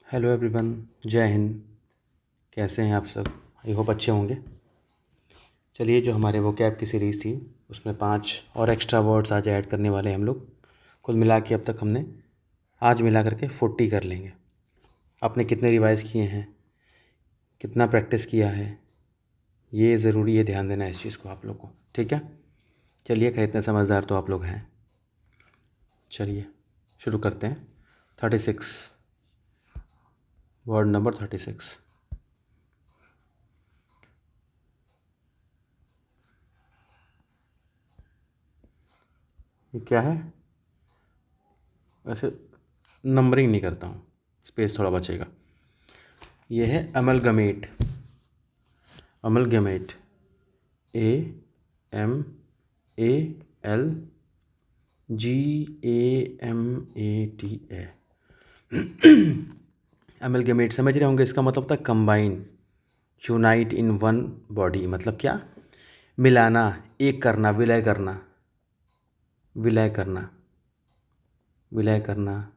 Hello everyone, जय हिंद। कैसे हैं आप सब? आई होप अच्छे होंगे। चलिए, जो हमारे वो कैब की सीरीज़ थी उसमें 5 और एक्स्ट्रा वर्ड्स आज ऐड करने वाले हैं हम लोग। कुल मिला के अब तक हमने आज मिला करके 40 कर लेंगे। आपने कितने रिवाइज़ किए हैं, कितना प्रैक्टिस किया है, ये ज़रूरी है ध्यान देना इस चीज़ को आप लोग को। ठीक है, चलिए, खैर इतने समझदार तो आप लोग हैं। चलिए शुरू करते हैं। 36, वर्ड नंबर 36। ये क्या है? वैसे नंबरिंग नहीं करता हूँ, स्पेस थोड़ा बचेगा। ये है अमलगमेट। Amalgamate, AMALGAMATA। अमलगमेट समझ रहे होंगे, इसका मतलब था combine, unite in one body. मतलब क्या? मिलाना, एक करना, विलय करना, विलय करना, विलय करना,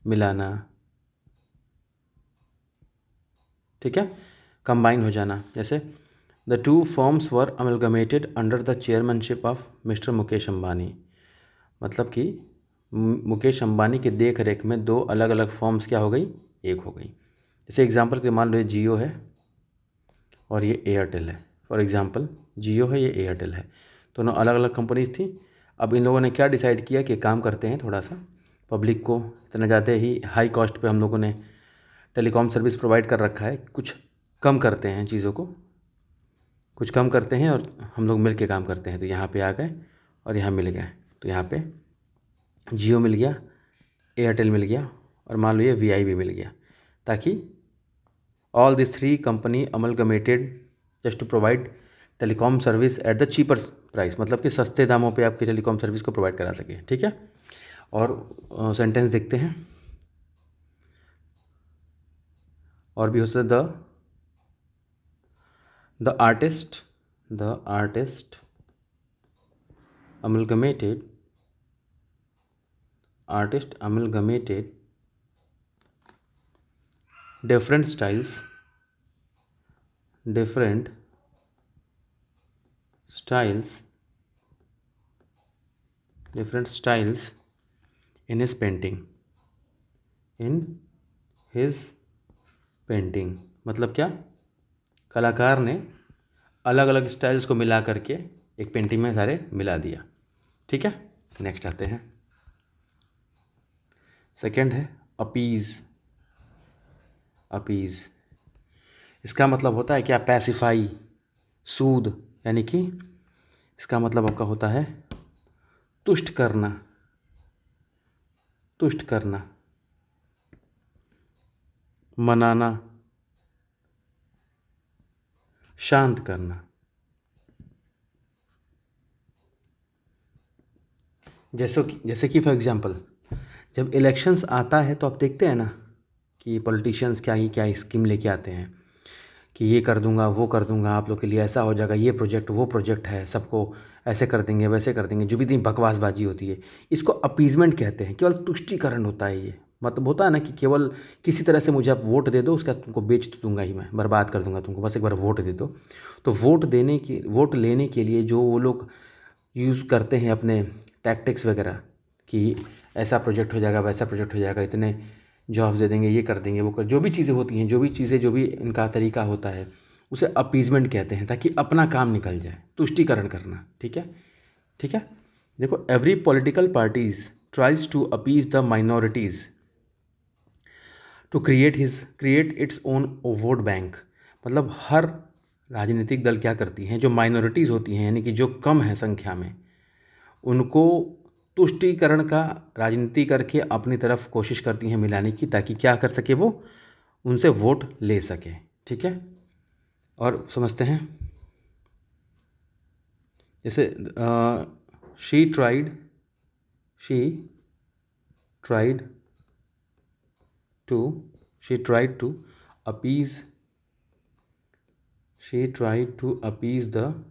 मिलाना। ठीक है, कंबाइन हो जाना। जैसे the two firms were amalgamated under the chairmanship of mister Mukesh Ambani. मतलब कि मुकेश अंबानी के देख रेख में दो अलग अलग फर्म्स क्या हो गई? एक हो गई। जैसे एग्जांपल के मान लो ये जियो है और ये एयरटेल है। फॉर एग्जांपल जियो है, ये एयरटेल है, दोनों अलग अलग कंपनीज थी। अब इन लोगों ने क्या डिसाइड किया कि काम करते हैं, थोड़ा सा पब्लिक को इतना ज़्यादा ही हाई कॉस्ट पे हम लोगों ने टेलीकॉम सर्विस प्रोवाइड कर रखा है, कुछ कम करते हैं चीज़ों को, कुछ कम करते हैं और हम लोग मिल के काम करते हैं। तो यहाँ पे आ गए और यहाँ मिल गए। तो यहाँ पे जियो मिल गया, एयरटेल मिल गया और मान लो ये वीआई भी मिल गया, ताकि all this three company amalgamated just to provide telecom service at the cheaper price. मतलब कि सस्ते दामों पे आपकी टेलीकॉम सर्विस को प्रोवाइड करा सके। ठीक है, और सेंटेंस देखते हैं। और भी हो सकता है the artist amalgamated different styles in his painting। मतलब क्या? कलाकार ने अलग अलग स्टाइल्स को मिला करके एक पेंटिंग में सारे मिला दिया। ठीक है, नेक्स्ट आते हैं। सेकंड है अपीज। अपीज, इसका मतलब होता है क्या? पैसिफाई, सूद, यानी कि इसका मतलब आपका होता है तुष्ट करना, तुष्ट करना, मनाना, शांत करना। जैसे कि फॉर एग्जांपल जब इलेक्शंस आता है तो आप देखते हैं ना कि पॉलिटिशियंस क्या ही क्या स्कीम लेके आते हैं कि ये कर दूंगा, वो कर दूंगा, आप लोग के लिए ऐसा हो जाएगा, ये प्रोजेक्ट वो प्रोजेक्ट है, सबको ऐसे कर देंगे, वैसे कर देंगे। जो भी इतनी बकवासबाजी होती है, इसको अपीजमेंट कहते हैं। केवल तुष्टिकरण होता है ये। मतलब होता है ना कि केवल किसी तरह से मुझे आप वोट दे दो, उसके बाद तुमको बेच तो दूंगा ही, मैं बर्बाद कर दूंगा तुमको, बस एक बार वोट दे दो। तो वोट लेने के लिए जो वो लोग यूज़ करते हैं अपने टैक्टिक्स वगैरह कि ऐसा प्रोजेक्ट हो जाएगा, वैसा प्रोजेक्ट हो जाएगा, इतने जॉब्स दे देंगे, ये कर देंगे, वो कर, जो भी चीज़ें होती हैं, जो भी इनका तरीका होता है, उसे अपीजमेंट कहते हैं, ताकि अपना काम निकल जाए, तुष्टिकरण करना। ठीक है, ठीक है। देखो, every political parties tries to appease the minorities to create its own vote bank. मतलब हर राजनीतिक दल क्या करती हैं, जो माइनॉरिटीज़ होती हैं, यानी कि जो कम है संख्या में, उनको तुष्टीकरण का राजनीति करके अपनी तरफ कोशिश करती हैं मिलाने की, ताकि क्या कर सके, वो उनसे वोट ले सके। ठीक है, और समझते हैं। जैसे she tried to she tried to appease the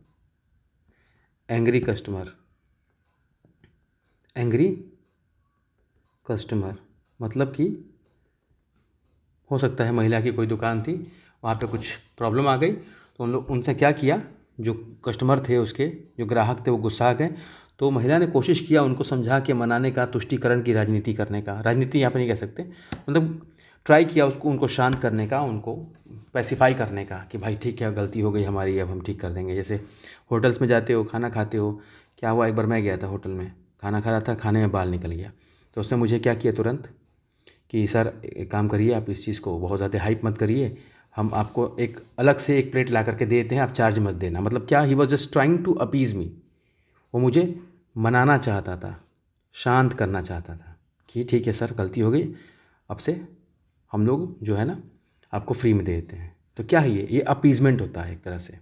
angry customer. मतलब कि हो सकता है महिला की कोई दुकान थी, वहाँ पे कुछ प्रॉब्लम आ गई, तो उन लोग उनसे क्या किया, जो कस्टमर थे उसके, जो ग्राहक थे वो गुस्सा गए, तो महिला ने कोशिश किया उनको समझा के मनाने का, तुष्टीकरण की राजनीति करने का, राजनीति यहाँ पे नहीं कह सकते, मतलब ट्राई किया उसको, उनको शांत करने का, उनको पैसिफाई करने का कि भाई ठीक है, गलती हो गई हमारी, अब हम ठीक कर देंगे। जैसे होटल्स में जाते हो, खाना खाते हो, क्या हुआ, एक बार मैं गया था होटल में, खाना खा रहा था, खाने में बाल निकल गया, तो उसने मुझे क्या किया तुरंत कि सर एक काम करिए, आप इस चीज़ को बहुत ज़्यादा हाइप मत करिए, हम आपको एक अलग से एक प्लेट ला करके देते हैं, आप चार्ज मत देना। मतलब क्या, he was just trying to appease me, वो मुझे मनाना चाहता था, शांत करना चाहता था कि ठीक है सर, गलती हो गई, अब से हम लोग जो है ना आपको फ्री में दे देते हैं। तो क्या है, ये अपीज़मेंट होता है एक तरह से।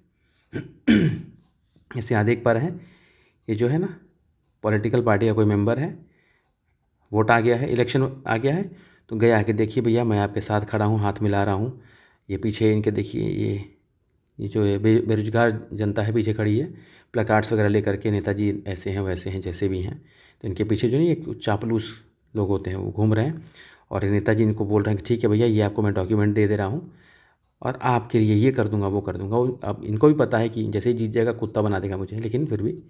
जैसे यहाँ देख पा रहे हैं, ये जो है ना पॉलिटिकल पार्टी का कोई मेंबर है, वोट आ गया है, इलेक्शन आ गया है, तो गया है कि देखिए भैया मैं आपके साथ खड़ा हूँ, हाथ मिला रहा हूँ। ये पीछे इनके देखिए, ये जो है बेरोजगार जनता है पीछे खड़ी है, प्लकार्ड्स वगैरह लेकर के, नेताजी ऐसे हैं वैसे हैं जैसे भी हैं, तो इनके पीछे जो नहीं एक चापलूस लोग होते हैं वो घूम रहे हैं, और नेताजी इनको बोल रहे हैं कि ठीक है भैया, ये आपको मैं डॉक्यूमेंट दे रहा हूँ और आपके लिए ये कर दूंगा वो कर दूंगा। अब इनको भी पता है कि जैसे ही जीत जाएगा कुत्ता बना देगा मुझे, लेकिन फिर भी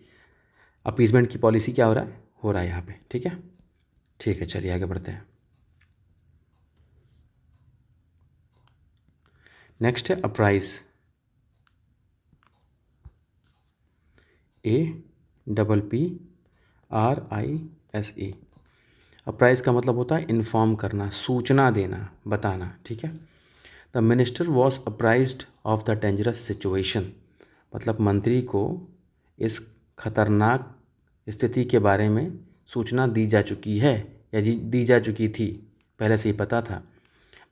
अपीज़मेंट की पॉलिसी क्या हो रहा है यहाँ पे। ठीक है, चलिए आगे बढ़ते हैं। नेक्स्ट है अप्राइज, APPRISE। अप्राइज का मतलब होता है इन्फॉर्म करना, सूचना देना, बताना। ठीक है, the minister was apprised of the dangerous situation, मतलब मंत्री को इस खतरनाक स्थिति के बारे में सूचना दी जा चुकी है, या दी जा चुकी थी, पहले से ही पता था।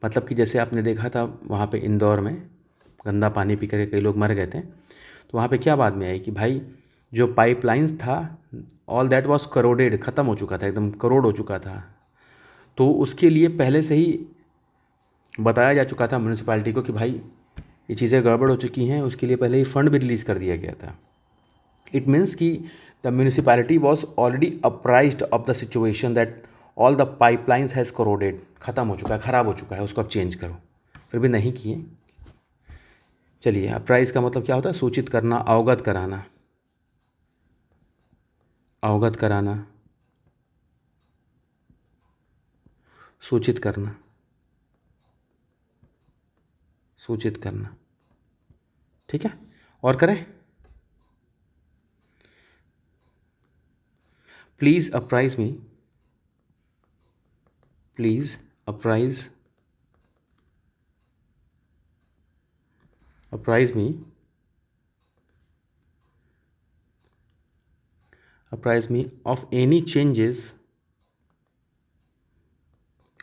मतलब कि जैसे आपने देखा था वहाँ पे इंदौर में गंदा पानी पी कर कई लोग मर गए थे, तो वहाँ पे क्या बाद में आई कि भाई जो पाइपलाइंस था, ऑल दैट वाज करोडेड, ख़त्म हो चुका था, एकदम करोड़ हो चुका था, तो उसके लिए पहले से ही बताया जा चुका था म्यूनसिपालिटी को कि भाई ये चीज़ें गड़बड़ हो चुकी हैं, उसके लिए पहले ही फंड भी रिलीज़ कर दिया गया था। इट मीन्स कि the municipality was already apprised of the situation that all the pipelines has corroded, ख़त्म हो चुका है, ख़राब हो चुका है, उसको अब चेंज करो, फिर भी नहीं किए। चलिए, अप्राइज का मतलब क्या होता है, सूचित करना, अवगत कराना, अवगत कराना, सूचित करना, सूचित करना। ठीक है, और करें। Please apprise me, please apprise me, apprise me of any changes,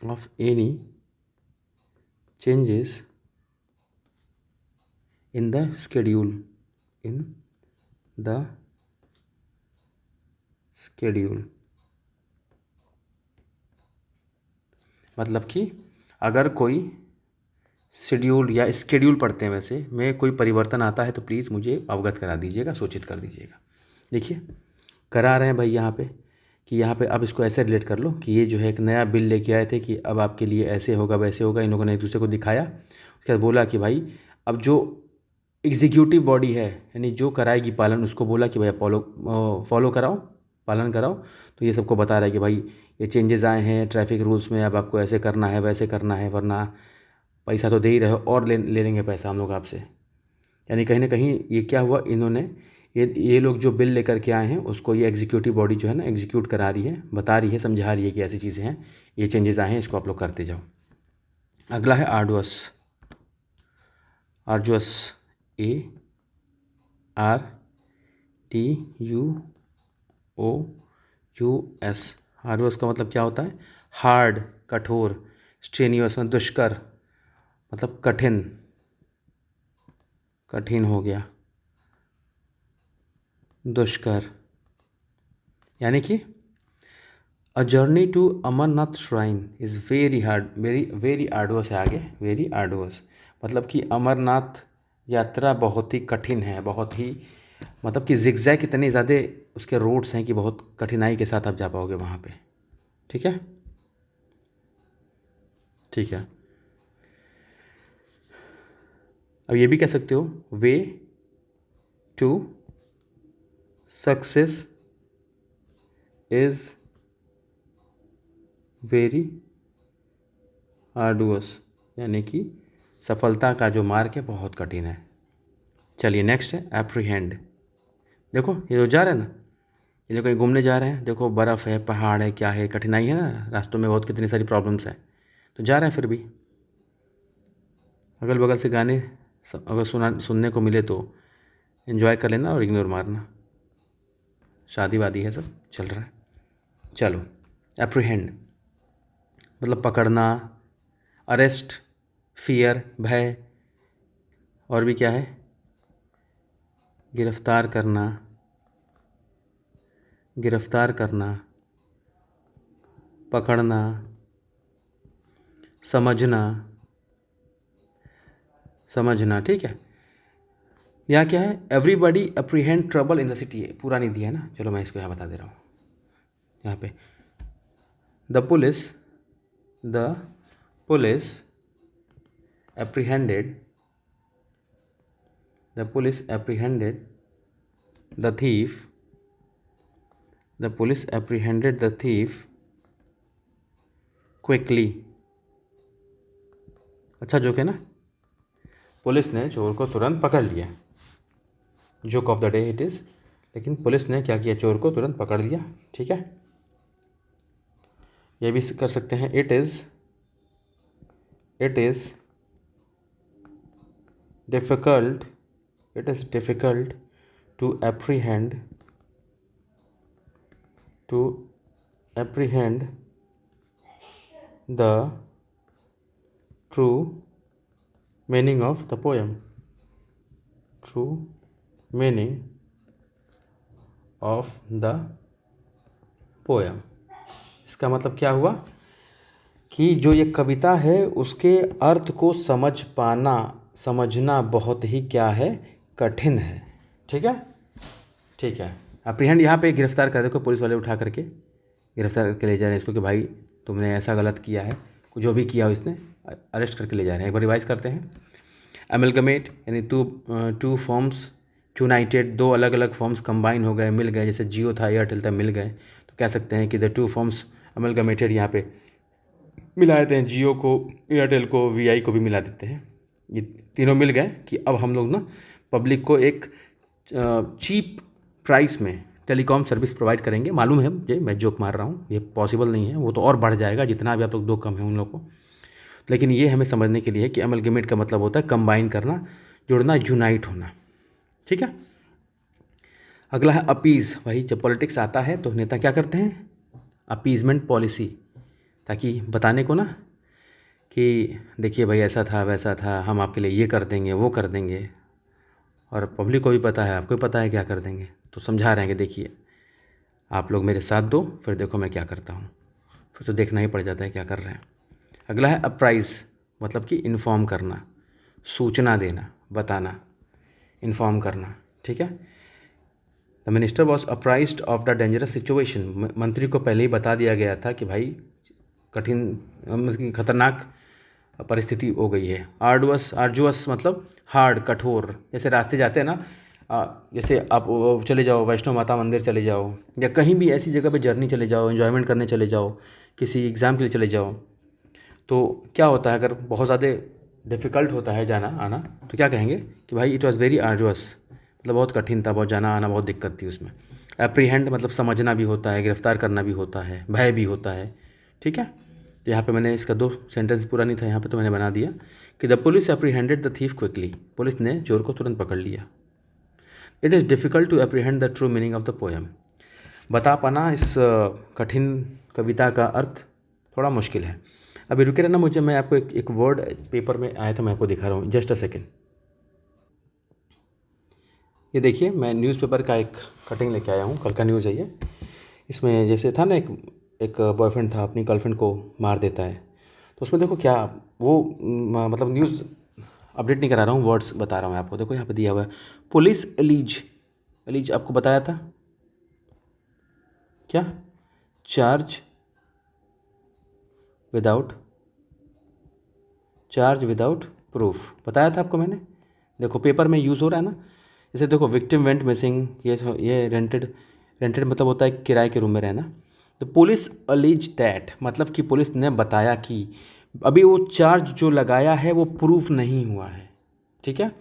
of any changes in the schedule, in the schedule। मतलब कि अगर कोई शेड्यूल या स्केड्यूल पढ़ते हैं वैसे में कोई परिवर्तन आता है तो प्लीज़ मुझे अवगत करा दीजिएगा, सूचित कर दीजिएगा। देखिए करा रहे हैं भाई यहाँ पे कि यहाँ पे अब इसको ऐसे रिलेट कर लो कि ये जो है एक नया बिल लेके आए थे कि अब आपके लिए ऐसे होगा वैसे होगा, इन लोगों ने एक दूसरे को दिखाया, उसके बाद बोला कि भाई अब जो एग्जीक्यूटिव बॉडी है, यानी जो कराएगी पालन, उसको बोला कि भाई फॉलो कराओ, पालन कराओ। तो ये सबको बता रहा है कि भाई ये चेंजेस आए हैं ट्रैफिक रूल्स में, अब आपको ऐसे करना है वैसे करना है, वरना पैसा तो दे ही रहे हो और ले लेंगे पैसा हम लोग आपसे। यानी कहीं ना कहीं ये क्या हुआ, इन्होंने ये लोग जो बिल लेकर के आए हैं उसको ये एग्जीक्यूटिव बॉडी जो है ना एग्जीक्यूट करा रही है, बता रही है, समझा रही है कि ऐसी चीज़ें हैं, ये चेंजेस आए हैं, इसको आप लोग करते जाओ। अगला है आर्डुअस, आर्जुअस, ARDUOUS। आर्डुअस का मतलब क्या होता है, हार्ड, कठोर, स्ट्रेनियस में दुष्कर, मतलब कठिन, कठिन हो गया, दुष्कर। यानी कि a journey to Amarnath shrine is very hard, very arduous है आगे, वेरी आर्डुअस, मतलब कि अमरनाथ यात्रा बहुत ही कठिन है, बहुत ही, मतलब कि जिगजैग इतने ज़्यादा उसके रोड्स हैं कि बहुत कठिनाई के साथ आप जा पाओगे वहाँ पे। ठीक है, ठीक है। अब ये भी कह सकते हो way to success is very arduous, यानी कि सफलता का जो मार्ग है बहुत कठिन है। चलिए नेक्स्ट है एप्रीहेंड। देखो ये जो जा रहे हैं ना, ये लोग कहीं घूमने जा रहे हैं, देखो बर्फ़ है, पहाड़ है, क्या है, कठिनाई है ना, रास्तों में बहुत कितनी सारी प्रॉब्लम्स हैं, तो जा रहे हैं फिर भी। अगल बगल से गाने अगर सुनने को मिले तो एंजॉय कर लेना और इग्नोर मारना। शादी वादी है, सब चल रहा है। चलो एप्रीहेंड मतलब पकड़ना, अरेस्ट, फियर, भय, और भी क्या है, गिरफ्तार करना, गिरफ्तार करना, पकड़ना, समझना, समझना, ठीक है। यहाँ क्या है, everybody apprehend trouble in the city, पूरा नहीं दिया है ना, चलो मैं इसको यहाँ बता दे रहा हूँ। यहाँ पे the police apprehended the police apprehended the thief the police apprehended the thief quickly। अच्छा जोक है ना, पुलिस ने चोर को तुरंत पकड़ लिया, joke of the day it is. लेकिन पुलिस ने क्या किया, चोर को तुरंत पकड़ लिया, ठीक है। ये भी कर सकते हैं, it is difficult to apprehend the true meaning of the poem, true meaning of the poem। इसका मतलब क्या हुआ कि जो ये कविता है उसके अर्थ को समझना बहुत ही क्या है, कठिन है, ठीक है। ठीक है, अप्रीहेंड यहाँ पे गिरफ्तार कर, देखो पुलिस वाले उठा करके गिरफ्तार करके ले जा रहे हैं इसको कि भाई तुमने ऐसा गलत किया है, जो भी किया हो इसने, अरेस्ट करके ले जा रहे हैं। एक बार रिवाइज करते हैं। एमलगमेट यानी टू फॉर्म्स यूनाइटेड, दो अलग अलग फॉर्म्स कंबाइन हो गए, मिल गए, जैसे जियो था, एयरटेल था, मिल गए, तो कह सकते हैं कि द टू फॉर्म्स एमलगमेटेड, यहाँ पे मिला देते हैं, जियो को, एयरटेल को, वीआई को भी मिला देते हैं। ये तीनों मिल गए कि अब हम लोग ना पब्लिक को एक चीप प्राइस में टेलीकॉम सर्विस प्रोवाइड करेंगे। मालूम है मुझे, मैं जोक मार रहा हूँ, ये पॉसिबल नहीं है, वो तो और बढ़ जाएगा जितना भी आप लोग दो कम है उन लोग को। लेकिन ये हमें समझने के लिए है कि अमलगमेट का मतलब होता है कंबाइन करना, जुड़ना, यूनाइट होना, ठीक है। अगला है अपीज़। भाई जब पॉलिटिक्स आता है तो नेता क्या करते हैं, अपीजमेंट पॉलिसी, ताकि बताने को ना कि देखिए भाई ऐसा था वैसा था, हम आपके लिए ये कर देंगे वो कर देंगे, और पब्लिक को भी पता है, आपको भी पता है क्या कर देंगे, तो समझा रहे हैं कि देखिए आप लोग मेरे साथ दो, फिर देखो मैं क्या करता हूँ, फिर तो देखना ही पड़ जाता है क्या कर रहे हैं। अगला है अप्राइज़, मतलब कि इन्फॉर्म करना, सूचना देना, बताना, इन्फॉर्म करना, ठीक है। The minister was apprised of the dangerous situation, मंत्री को पहले ही बता दिया गया था कि भाई कठिन, मतलब खतरनाक परिस्थिति हो गई है। आर्जुअस मतलब हार्ड, कठोर, जैसे रास्ते जाते हैं ना, जैसे आप चले जाओ वैष्णो माता मंदिर चले जाओ, या कहीं भी ऐसी जगह पे जर्नी चले जाओ, एंजॉयमेंट करने चले जाओ, किसी एग्ज़ाम के लिए चले जाओ, तो क्या होता है, अगर बहुत ज़्यादा डिफ़िकल्ट होता है जाना आना, तो क्या कहेंगे कि भाई इट वॉज़ वेरी आर्जुअस, मतलब बहुत कठिन था, बहुत जाना आना बहुत दिक्कत थी उसमें। एप्रीहेंड मतलब समझना भी होता है, गिरफ्तार करना भी होता है, भय भी होता है, ठीक है। तो यहाँ पे मैंने इसका 2 सेंटेंस पूरा नहीं था यहाँ पे, तो मैंने बना दिया कि the police apprehended the thief quickly, police ने चोर को तुरंत पकड़ लिया। It is difficult to apprehend the true meaning of the poem, बता पाना इस कठिन कविता का अर्थ थोड़ा मुश्किल है। अभी रुके रहना, मुझे मैं आपको एक वर्ड पेपर में आया था, मैं आपको दिखा रहा हूँ, जस्ट अ सेकेंड। ये देखिए, मैं न्यूज़पेपर का एक कटिंग लेके आया हूँ, कल का न्यूज़ है ये। इसमें जैसे था ना, एक बॉयफ्रेंड था, अपनी गर्लफ्रेंड को मार देता है, तो उसमें देखो क्या वो मतलब न्यूज़ अपडेट नहीं करा रहा हूँ, वर्ड्स बता रहा हूँ आपको। देखो यहाँ पे दिया हुआ है, पुलिस एलीज आपको बताया था क्या, चार्ज विदाउट प्रूफ, बताया था आपको मैंने। देखो पेपर में यूज़ हो रहा है ना। जैसे देखो विक्टिम वेंट मिसिंग, ये रेंटेड मतलब होता है किराए के रूम में रहना। तो पुलिस अलीज दैट मतलब कि पुलिस ने बताया कि अभी वो चार्ज जो लगाया है वो प्रूफ नहीं हुआ है, ठीक है।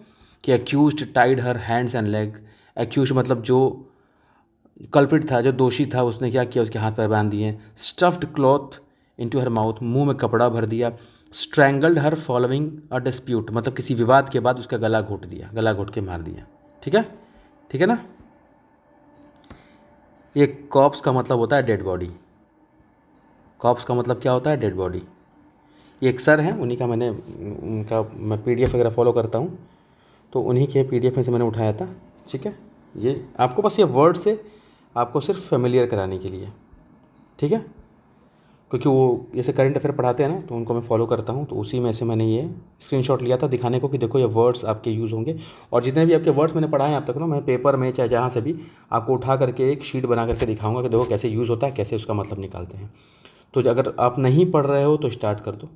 कि accused tied her hands and leg. Accuse मतलब जो कल्प्रिट था, जो दोषी था, उसने क्या किया, उसके हाथ पैर बांध दिए। स्टफ्ड क्लॉथ इनटू हर माउथ, मुंह में कपड़ा भर दिया। Strangled her following a dispute मतलब किसी विवाद के बाद उसका गला घोट दिया, गला घोट के मार दिया, ठीक है। ठीक है ना। ये कॉप्स का मतलब होता है डेड बॉडी। कॉप्स का मतलब क्या होता है, डेड बॉडी। ये एक सर हैं, उन्हीं का मैंने उनका मैं पीडीएफ वगैरह फॉलो करता हूँ, तो उन्हीं के पीडीएफ में से मैंने उठाया था, ठीक है। ये आपको बस ये वर्ड से आपको सिर्फ फेमिलियर कराने के लिए, ठीक है। क्योंकि वो जैसे करंट अफेयर पढ़ाते हैं ना, तो उनको मैं फॉलो करता हूँ, तो उसी में से मैंने ये स्क्रीनशॉट लिया था दिखाने को कि देखो ये वर्ड्स आपके यूज़ होंगे। और जितने भी आपके वर्ड्स मैंने पढ़ाए हैं अब तक ना, मैं पेपर में चाहे जहाँ से भी आपको उठा करके एक शीट बना करके दिखाऊंगा कि देखो कैसे यूज़ होता है, कैसे उसका मतलब निकालते हैं। तो अगर आप नहीं पढ़ रहे हो तो स्टार्ट कर दो,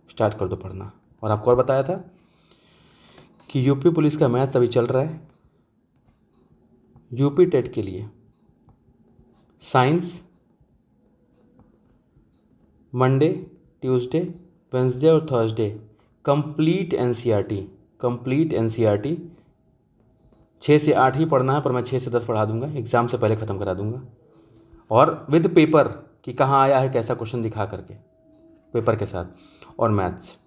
स्टार्ट कर दो पढ़ना। और आपको और बताया था कि यूपी पुलिस का मैथ्स अभी चल रहा है। यूपी टेट के लिए साइंस मंडे, ट्यूसडे, वेंसडे और Thursday complete NCERT, complete NCERT 6 से 8 ही पढ़ना है, पर मैं 6 से 10 पढ़ा दूंगा, एग्ज़ाम से पहले ख़त्म करा दूंगा। और विद पेपर कि कहाँ आया है कैसा क्वेश्चन दिखा करके, पेपर के साथ। और मैथ्स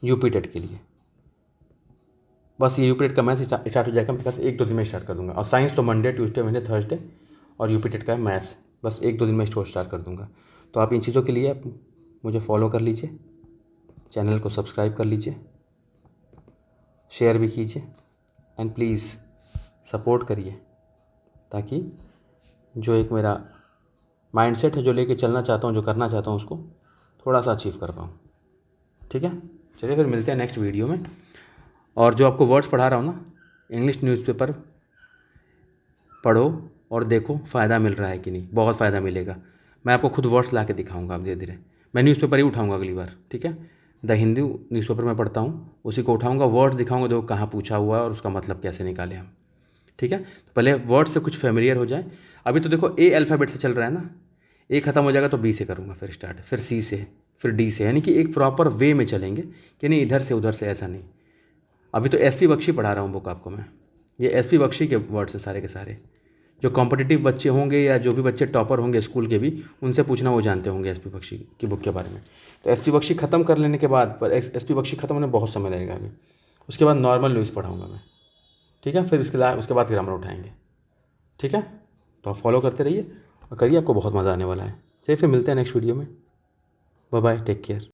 यूपी टेट के लिए बस ये यूपी टेट का मैथ्स स्टार्ट हो जाएगा, मैं बस 1-2 दिन में स्टार्ट कर दूंगा। और साइंस तो मंडे, ट्यूसडे, वेडनेसडे, थर्सडे। और यूपी टेट का मैथ्स बस 1-2 दिन में स्टार्ट कर दूंगा। तो आप इन चीज़ों के लिए आप मुझे फॉलो कर लीजिए, चैनल को सब्सक्राइब कर लीजिए, शेयर भी कीजिए, एंड प्लीज़ सपोर्ट करिए, ताकि जो एक मेरा माइंडसेट है, जो लेके चलना चाहता हूँ, जो करना चाहता हूँ, उसको थोड़ा सा अचीव कर पाऊँ, ठीक है। चलिए फिर मिलते हैं नेक्स्ट वीडियो में। और जो आपको वर्ड्स पढ़ा रहा हूँ ना, इंग्लिश न्यूज़पेपर पढ़ो और देखो फ़ायदा मिल रहा है कि नहीं, बहुत फ़ायदा मिलेगा। मैं आपको खुद वर्ड्स ला के दिखाऊँगा अब धीरे धीरे। मैं न्यूज़पेपर ही उठाऊँगा अगली बार, ठीक है। द हिंदू न्यूज़पेपर में पढ़ता हूँ, उसी को उठाऊँगा, वर्ड्स दिखाऊँगा, देखो कहाँ पूछा हुआ है और उसका मतलब कैसे निकाले हम, ठीक है। तो पहले वर्ड से कुछ फेमिलियर हो जाए। अभी तो देखो ए अल्फ़ाबेट से चल रहा है ना, ए ख़त्म हो जाएगा तो बी से करूँगा, फिर स्टार्ट, फिर सी से, फिर डी से, यानी कि एक प्रॉपर वे में चलेंगे, कि नहीं इधर से उधर से, ऐसा नहीं। अभी तो एसपी बख्शी पढ़ा रहा हूँ बुक आपको मैं, ये एसपी बख्शी के वर्ड्स हैं सारे के सारे। जो कॉम्पिटिटिव बच्चे होंगे या जो भी बच्चे टॉपर होंगे स्कूल के भी, उनसे पूछना, वो जानते होंगे एसपी बख्शी की बुक के बारे में। तो एसपी बख्शी ख़त्म कर लेने के बाद, पर एसपी बख्शी ख़त्म होने बहुत समय लगेगा अभी, उसके बाद नॉर्मल न्यूज़ पढ़ाऊँगा मैं, ठीक है। फिर उसके बाद ग्रामर उठाएंगे, ठीक है। तो आप फॉलो करते रहिए और करिए, आपको बहुत मज़ा आने वाला है। चलिए फिर मिलते हैं नेक्स्ट वीडियो में। Bye bye, take care.